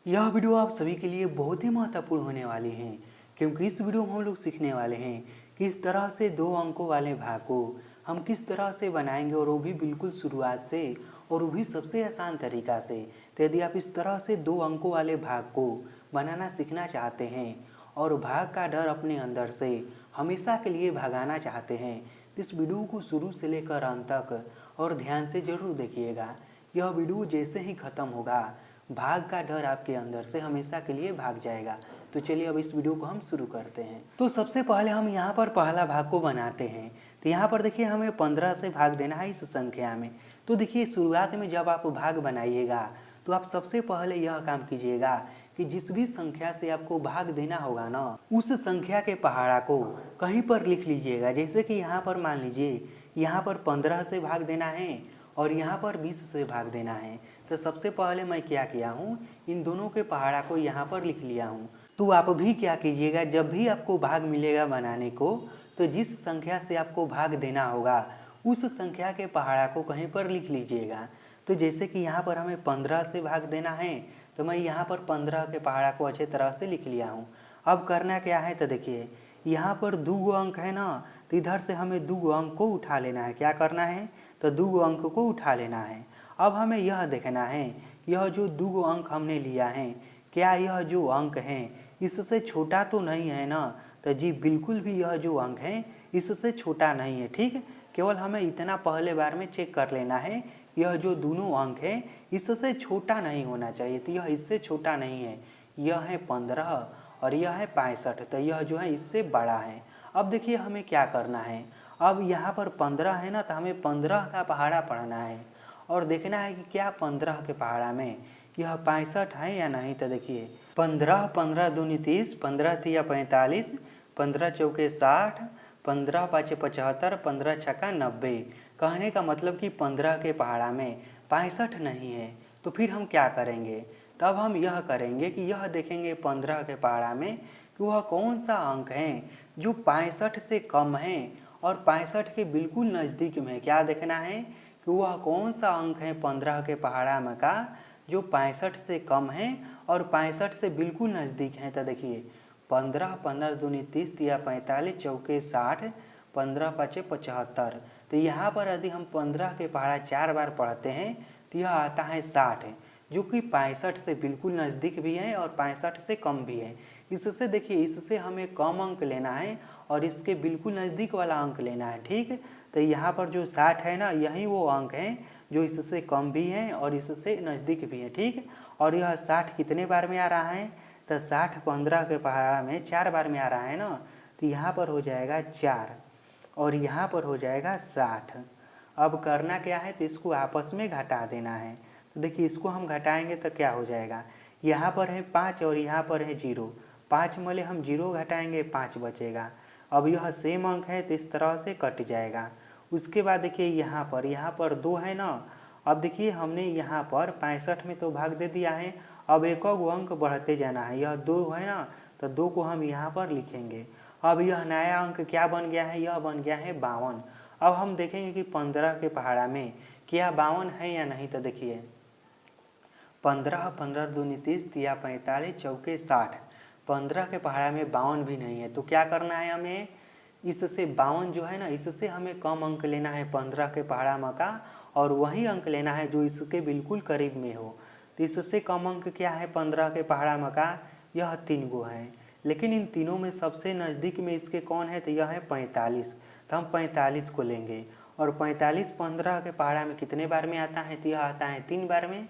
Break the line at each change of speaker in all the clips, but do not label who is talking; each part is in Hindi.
यह वीडियो आप सभी के लिए बहुत ही महत्वपूर्ण होने वाली है क्योंकि इस वीडियो में हम लोग सीखने वाले हैं कि इस तरह से 2 अंकों वाले भाग को हम किस तरह से बनाएंगे और वो भी बिल्कुल शुरुआत से और वो भी सबसे आसान तरीका से। तो यदि आप इस तरह से 2 अंकों वाले भाग को बनाना सीखना चाहते हैं और भाग का डर अपने अंदर से हमेशा के लिए भगाना चाहते हैं तो इस वीडियो को शुरू से लेकर अंत तक और ध्यान से ज़रूर देखिएगा। यह वीडियो जैसे ही ख़त्म होगा भाग का डर आपके अंदर से हमेशा के लिए भाग जाएगा। तो चलिए अब इस वीडियो को हम शुरू करते हैं। तो सबसे पहले हम यहाँ पर पहला भाग को बनाते हैं। तो यहाँ पर देखिए हमें 15 से भाग देना है इस संख्या में। तो देखिए शुरुआत में जब आप भाग बनाइएगा तो आप सबसे पहले यह काम कीजिएगा कि जिस भी संख्या से आपको भाग देना होगा ना उस संख्या के पहाड़ा को कहीं पर लिख लीजिएगा। जैसे कि यहाँ पर मान लीजिए यहाँ पर 15 से भाग देना है और यहाँ पर 20 से भाग देना है। तो सबसे पहले मैं क्या किया हूँ, इन दोनों के पहाड़ा को यहाँ पर लिख लिया हूँ। तो आप भी क्या कीजिएगा, जब भी आपको भाग मिलेगा बनाने को तो जिस संख्या से आपको भाग देना होगा उस संख्या के पहाड़ा को कहीं पर लिख लीजिएगा। तो जैसे कि यहाँ पर हमें 15 से भाग देना है तो मैं यहाँ पर 15 के पहाड़ा को अच्छे तरह से लिख लिया हूँ। अब करना क्या है, तो देखिए यहाँ पर 2 अंक है ना, तो इधर से हमें 2 अंक को उठा लेना है। क्या करना है, तो 2 अंक को उठा लेना है। अब हमें यह देखना है यह जो 2 अंक हमने लिया है क्या यह जो अंक है इससे छोटा तो नहीं है ना। तो जी बिल्कुल भी यह जो अंक है इससे छोटा नहीं है। ठीक, केवल हमें इतना पहले बार में चेक कर लेना है यह जो दोनों अंक है इससे छोटा नहीं होना चाहिए। तो यह इससे छोटा नहीं है, यह है 15 और यह है 65। तो यह जो है इससे बड़ा है। अब देखिए हमें क्या करना है, अब यहाँ पर 15 है ना, तो हमें 15 का पहाड़ा पढ़ना है और देखना है कि क्या 15 के पहाड़ा में यह 65 है या नहीं। तो देखिए 15 15 दूनी 30, 15 तिया 45, 15 चौके 60, 15 पाँचे 75, 15 छक्का 90। कहने का मतलब कि 15 के पहाड़ा में 65 नहीं है। तो फिर हम क्या करेंगे, तब हम यह करेंगे कि यह देखेंगे 15 के पहाड़ा में कि वह कौन सा अंक है जो 65 से कम है और 65 के बिल्कुल नज़दीक में। क्या देखना है कि वह कौन सा अंक है 15 के पहाड़ा में का जो 65 से कम है और 65 से बिल्कुल नज़दीक है। तो देखिए 15 15 दूनी 30 तिया 45 चौके 60, 15 पाँचे 75। तो यहाँ पर यदि हम 15 के पहाड़ा 4 बार पढ़ते हैं तो यह आता है 60, जो कि 65 से बिल्कुल नज़दीक भी है और 65 से कम भी है। इससे देखिए इससे हमें कम अंक लेना है और इसके बिल्कुल नज़दीक वाला अंक लेना है। ठीक, तो यहाँ पर जो 60 है ना, यही वो अंक है जो इससे कम भी है और इससे नज़दीक भी है। ठीक, और यह 60 कितने बार में आ रहा है, तो 60 15 के पहाड़ा में 4 बार में आ रहा है ना। तो यहाँ पर हो जाएगा 4 और यहाँ पर हो जाएगा 60। अब करना क्या है, तो इसको आपस में घटा देना है। तो देखिए इसको हम घटाएंगे तो क्या हो जाएगा, यहाँ पर है 5 और यहाँ पर है 0। 5 में हम 0 घटाएंगे 5 बचेगा। अब यह सेम अंक है तो इस तरह से कट जाएगा। उसके बाद देखिए यहाँ पर 2 है ना। अब देखिए हमने यहाँ पर 65 में तो भाग दे दिया है, अब एक और अंक बढ़ते जाना है। यह 2 है ना, तो 2 को हम यहाँ पर लिखेंगे। अब यह नया अंक क्या बन गया है, यह बन गया है 52। अब हम देखेंगे कि 15 के पहाड़ा में क्या 52 है या नहीं। तो देखिए 15 15 दूनी 30 तिया 45 चौके 60, 15 के पहाड़ा में 52 भी नहीं है। तो क्या करना है हमें, इससे 52 जो है ना इससे हमें कम अंक लेना है 15 के पहाड़ा में का, और वही अंक लेना है जो इसके बिल्कुल करीब में हो। तो इससे कम अंक क्या है 15 के पहाड़ा में का, यह 3 गो है। लेकिन इन तीनों में सबसे नज़दीक में इसके कौन है, तो यह है 45। तो हम 45 को लेंगे और 45 15 के पहाड़ा में कितने बार में आता है, तो यह आता है 3 बार में।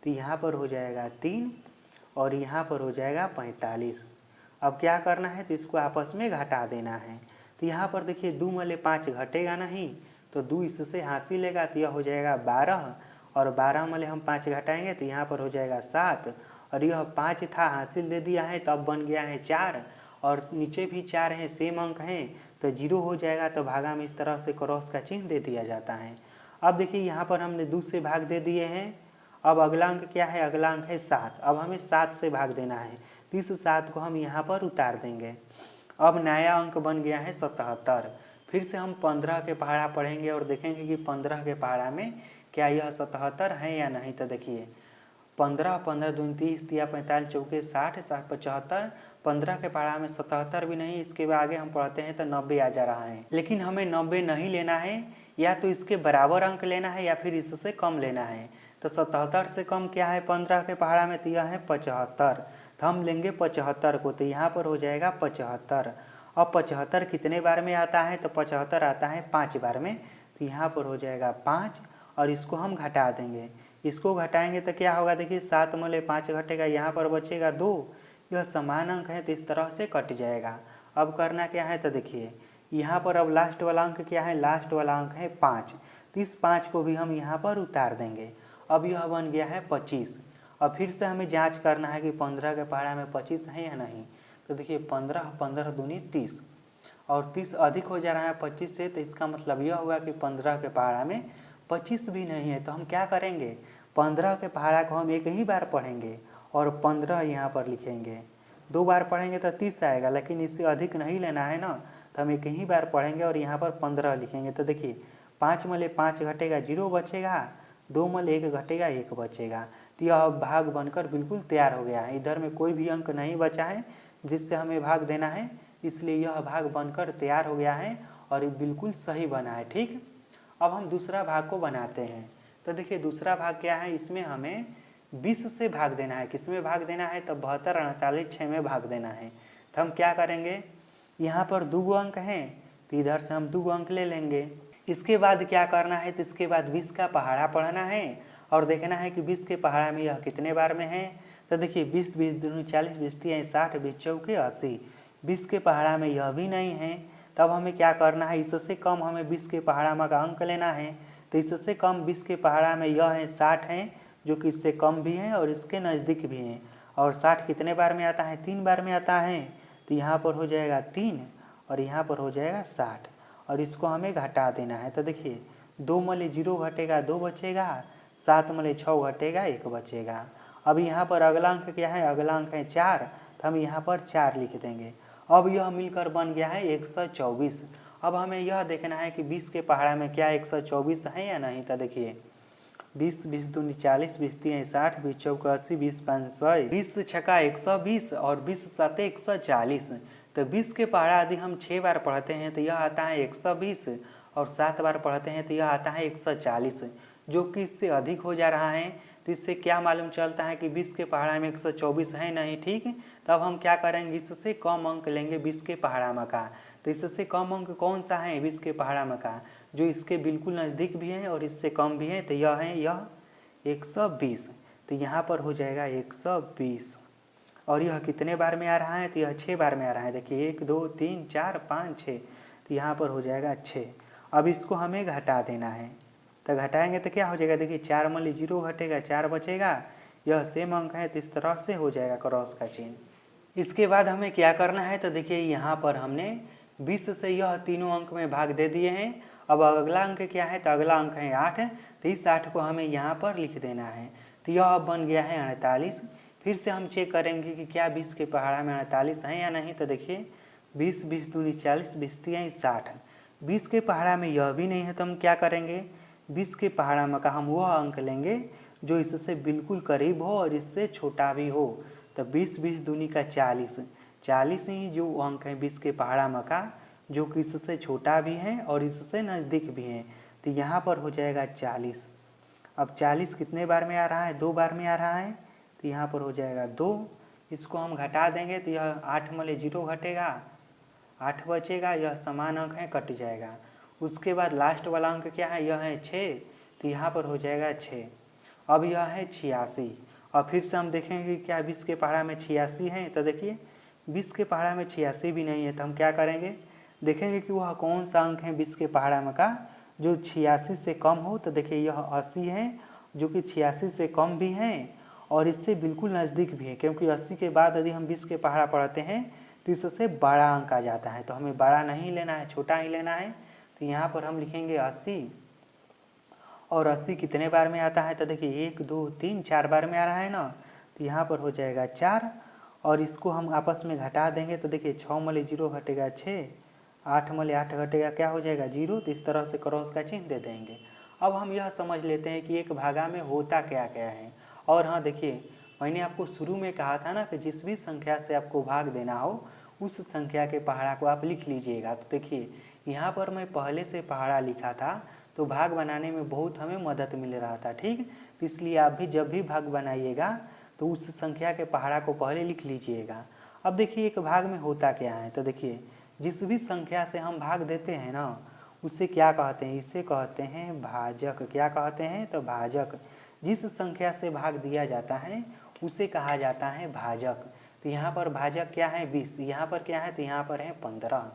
तो यहाँ पर हो जाएगा 3 और यहाँ पर हो जाएगा 45। अब क्या करना है, तो इसको आपस में घटा देना है। तो यहाँ पर देखिए 2 में 5 घटेगा नहीं, तो 2 इससे हासिल लेगा तो यह हो जाएगा 12 और 12 में हम 5 घटाएंगे तो यहाँ पर हो जाएगा 7 और यह 5 था हासिल दे दिया है तो अब बन गया है 4 और नीचे भी 4 है, सेम अंक हैं तो 0 हो जाएगा। तो भागा में इस तरह से क्रॉस का चिन्ह दे दिया जाता है। अब देखिए यहाँ पर हमने 2 से भाग दे दिए हैं। अब अगला अंक क्या है, अगला अंक है 7। अब हमें 7 से भाग देना है तो इस 7 को हम यहाँ पर उतार देंगे। अब नया अंक बन गया है 77। फिर से हम 15 के पहाड़ा पढ़ेंगे और देखेंगे कि 15 के पहाड़ा में क्या यह 77 है या नहीं। तो देखिए 15 15 दूनी 30 या 45 चौके 60 60 75 15 के पहाड़ा में 77 भी नहीं। इसके आगे हम पढ़ते हैं तो 90 आ जा रहा है, लेकिन हमें 90 नहीं लेना है, या तो इसके बराबर अंक लेना है या फिर इससे कम लेना है। तो 77 से कम क्या है 15 के पहाड़ा में, तो यह है 75। तो हम लेंगे 75 को, तो यहाँ पर हो जाएगा 75। अब 75 कितने बार में आता है, तो 75 आता है 5 बार में, तो यहाँ पर हो जाएगा 5 और इसको हम घटा देंगे। इसको घटाएंगे तो क्या होगा, देखिए 7 में 5 घटेगा, यहाँ पर बचेगा 2। यह समान अंक है तो इस तरह से कट जाएगा। अब करना क्या है, तो देखिए यहाँ पर अब लास्ट वाला अंक क्या है, लास्ट वाला अंक है 5, तो इस 5 को भी हम यहाँ पर उतार देंगे। अब यह बन गया है 25। अब फिर से हमें जांच करना है कि 15 के पहाड़ा में 25 है या नहीं। तो देखिए 15 15 दूनी 30 और 30 अधिक हो जा रहा है 25 से, तो इसका मतलब यह हुआ कि 15 के पहाड़ा में 25 भी नहीं है। तो हम क्या करेंगे, 15 के पहाड़ा को हम एक ही बार पढ़ेंगे और 15 यहाँ पर लिखेंगे। 2 बार पढ़ेंगे तो 30 आएगा, लेकिन इससे अधिक नहीं लेना है ना, तो हम एक ही बार पढ़ेंगे और यहाँ पर 15 लिखेंगे। तो देखिए 5 में 5 घटेगा 0 बचेगा, 2 में 1 घटेगा 1 बचेगा। तो यह भाग बनकर बिल्कुल तैयार हो गया है। इधर में कोई भी अंक नहीं बचा है जिससे हमें भाग देना है, इसलिए यह भाग बनकर तैयार हो गया है और ये बिल्कुल सही बना है। ठीक, अब हम दूसरा भाग को बनाते हैं। तो देखिए दूसरा भाग क्या है, इसमें हमें 20 से भाग देना है। किस में भाग देना है, तो 72 48 6 में भाग देना है। तो हम क्या करेंगे, यहाँ पर 2 अंक हैं तो इधर से हम 2 अंक ले लेंगे। इसके बाद क्या करना है, तो इसके बाद 20 का पहाड़ा पढ़ना है और देखना है कि 20 के पहाड़ा में यह कितने बार में है। तो देखिए 20 20 दूनी 40 20 3 60 20 चौके 80। 20 के पहाड़ा में यह भी नहीं है, तब हमें क्या करना है, इससे कम हमें 20 के पहाड़ा में का अंक लेना है। तो इससे कम 20 के पहाड़ा में यह है 60 है, जो कि इससे कम भी है और इसके नज़दीक भी हैं। और 60 कितने बार में आता है, 3 बार में आता है। तो यहाँ पर हो जाएगा 3 और यहाँ पर हो जाएगा 60 और इसको हमें घटा देना है। तो देखिए 2 में 0 घटेगा 2 बचेगा, 7 में 6 घटेगा 1 बचेगा। अब यहाँ पर अगला अंक क्या है, अगला अंक है 4, तो हम यहाँ पर 4 लिख देंगे। अब यह मिलकर बन गया है 124। अब हमें यह देखना है कि 20 के पहाड़ा में क्या 124 है या नहीं। तो देखिए 20 20 दूनी 40 20 3 60 20 चौका 80 20 5 100 20 छक्का 120 और 20 7 140। तो 20 के पहाड़ा यदि हम 6 बार पढ़ते हैं तो यह आता है 120 और 7 बार पढ़ते हैं तो यह आता है 140, जो कि इससे अधिक हो जा रहा है। तो इससे क्या मालूम चलता है कि 20 के पहाड़ा में 124 है नहीं। ठीक, तब हम क्या करेंगे, इससे कम अंक लेंगे 20 के पहाड़ा में का। तो इससे कम अंक कौन सा है 20 के पहाड़ा में का, जो इसके बिल्कुल नज़दीक भी है और इससे कम भी है। तो यह है यह 120। तो यहाँ पर हो जाएगा 120 और यह कितने बार में आ रहा है, तो यह 6 बार में आ रहा है। देखिए 1 2 3 4 5 6, तो यहाँ पर हो जाएगा 6। अब इसको हमें घटा देना है। तो घटाएंगे तो क्या हो जाएगा, देखिए 4 में 0 घटेगा 4 बचेगा, यह सेम अंक है तो इस तरह से हो जाएगा क्रॉस का चिन्ह। इसके बाद हमें क्या करना है, तो देखिए यहाँ पर हमने 20 से यह तीनों अंक में भाग दे दिए हैं। अब अगला अंक क्या है, तो अगला अंक है 8, तो इस 8 को हमें यहाँ पर लिख देना है। तो यह अब बन गया है 48। फिर से हम चेक करेंगे कि क्या 20 के पहाड़ा में 48 है या नहीं। तो देखिए 20 20 दूनी 40 20 3 60, 20 के पहाड़ा में यह भी नहीं है। तो हम क्या करेंगे, 20 के पहाड़ा में का हम वह अंक लेंगे जो इससे बिल्कुल करीब हो और इससे छोटा भी हो। तो 20 20 दूनी का 40, 40 ही जो अंक है 20 के पहाड़ा में का, जो कि इससे छोटा भी है और इससे नज़दीक भी है। तो यहाँ पर हो जाएगा 40। अब 40 कितने बार में आ रहा है, 2 बार में आ रहा है। तो यहाँ पर हो जाएगा 2, इसको हम घटा देंगे तो यह 8 में 0 घटेगा 8 बचेगा, यह समान अंक है कट जाएगा। उसके बाद लास्ट वाला अंक क्या है, यह है 6, तो यहाँ पर हो जाएगा 6। अब यह है 86 और फिर से हम देखेंगे कि क्या 20 के पहाड़ा में 86 है। तो देखिए 20 के पहाड़ा में 86 भी नहीं है। तो हम क्या करेंगे, देखेंगे कि वह कौन सा अंक है 20 के पहाड़ा में का जो 86 से कम हो। तो देखिए यह 80 है, जो कि 86 से कम भी है और इससे बिल्कुल नज़दीक भी है, क्योंकि 80 के बाद यदि हम 20 के पहाड़ा पढ़ते हैं तो इससे बड़ा अंक आ जाता है। तो हमें बड़ा नहीं लेना है, छोटा ही लेना है। तो यहाँ पर हम लिखेंगे 80 और 80 कितने बार में आता है। तो देखिए 1 2 3 4 बार में आ रहा है ना। तो यहाँ पर हो जाएगा 4 और इसको हम आपस में घटा देंगे। तो देखिए 6 में 0 घटेगा 6, 8 में 8 घटेगा क्या हो जाएगा 0। तो इस तरह से क्रॉस का चिन्ह दे देंगे। अब हम यह समझ लेते हैं कि एक भागा में होता क्या क्या है और हाँ देखिए, मैंने आपको शुरू में कहा था ना कि जिस भी संख्या से आपको भाग देना हो उस संख्या के पहाड़ा को आप लिख लीजिएगा। तो देखिए यहाँ पर मैं पहले से पहाड़ा लिखा था तो भाग बनाने में बहुत हमें मदद मिल रहा था, ठीक। तो इसलिए आप भी जब भी भाग बनाइएगा तो उस संख्या के पहाड़ा को पहले लिख लीजिएगा। अब देखिए एक भाग में होता क्या है, तो देखिए जिस भी संख्या से हम भाग देते हैं ना उससे क्या कहते हैं, इसे कहते हैं भाजक। क्या कहते हैं, तो भाजक। जिस संख्या से भाग दिया जाता है उसे कहा जाता है भाजक। तो यहाँ पर भाजक क्या है 20, यहाँ पर क्या है, तो यहाँ पर है 15।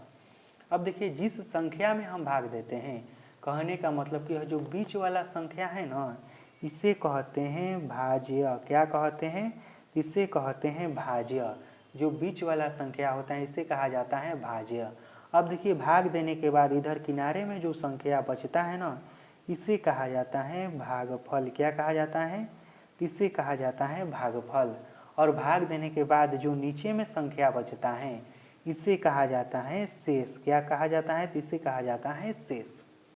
अब देखिए जिस संख्या में हम भाग देते हैं, कहने का मतलब कि जो बीच वाला संख्या है ना इसे कहते हैं भाज्य। क्या कहते हैं, इसे कहते हैं भाज्य। जो बीच वाला संख्या होता है इसे कहा जाता है भाज्य। अब देखिए भाग देने के बाद इधर किनारे में जो संख्या बचता है ना इसे कहा जाता है भागफल। क्या कहा जाता है, इसे कहा जाता है भागफल। और भाग देने के बाद जो नीचे में संख्या बचता है इसे कहा जाता है शेष। क्या कहा जाता है, इसे कहा जाता है शेष।